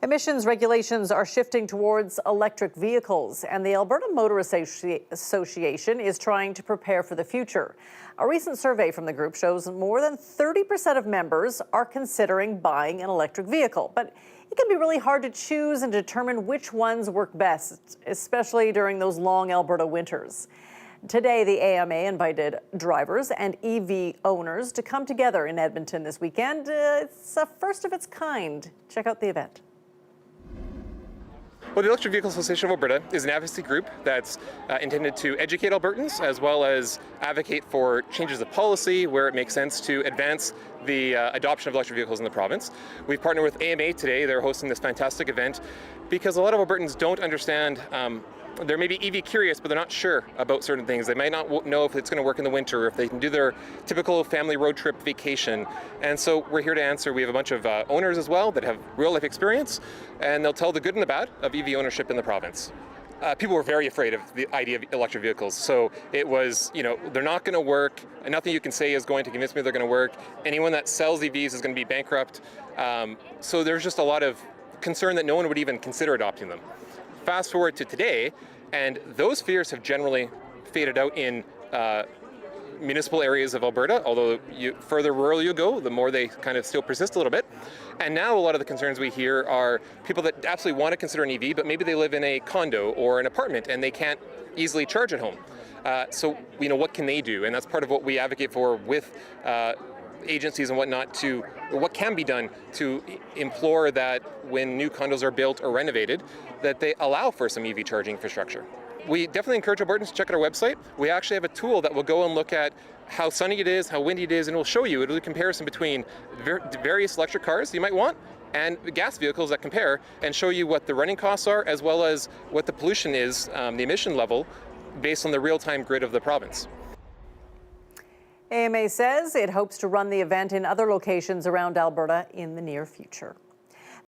Emissions regulations are shifting towards electric vehicles, and the Alberta Motor Association is trying to prepare for the future. A recent survey from the group shows more than 30% of members are considering buying an electric vehicle. But it can be really hard to choose and determine which ones work best, especially during those long Alberta winters. Today, the AMA invited drivers and EV owners to come together in Edmonton this weekend. It's a first of its kind. Check out the event. Well, the Electric Vehicle Association of Alberta is an advocacy group that's intended to educate Albertans as well as advocate for changes of policy where it makes sense to advance the adoption of electric vehicles in the province. We've partnered with AMA today. They're hosting this fantastic event because a lot of Albertans don't understand. They're maybe EV curious, but they're not sure about certain things. They might not know if it's going to work in the winter, or if they can do their typical family road trip vacation. And so we're here to answer. We have a bunch of owners as well that have real life experience, and they'll tell the good and the bad of EV ownership in the province. People were very afraid of the idea of electric vehicles. So it was, they're not going to work. And nothing you can say is going to convince me they're going to work. Anyone that sells EVs is going to be bankrupt. So there's just a lot of concern that no one would even consider adopting them. Fast forward to today, and those fears have generally faded out in municipal areas of Alberta, although further rural you go, the more they kind of still persist a little bit. And now a lot of the concerns we hear are people that absolutely want to consider an EV, but maybe they live in a condo or an apartment and they can't easily charge at home. So, what can they do? And that's part of what we advocate for with agencies and whatnot, to what can be done to implore that when new condos are built or renovated, that they allow for some EV charging infrastructure. We definitely encourage Albertans to check out our website. We actually have a tool that will go and look at how sunny it is, how windy it is, and it will show you, it'll do a comparison between various electric cars you might want and gas vehicles that compare, and show you what the running costs are as well as what the pollution is, the emission level, based on the real-time grid of the province. AMA says it hopes to run the event in other locations around Alberta in the near future.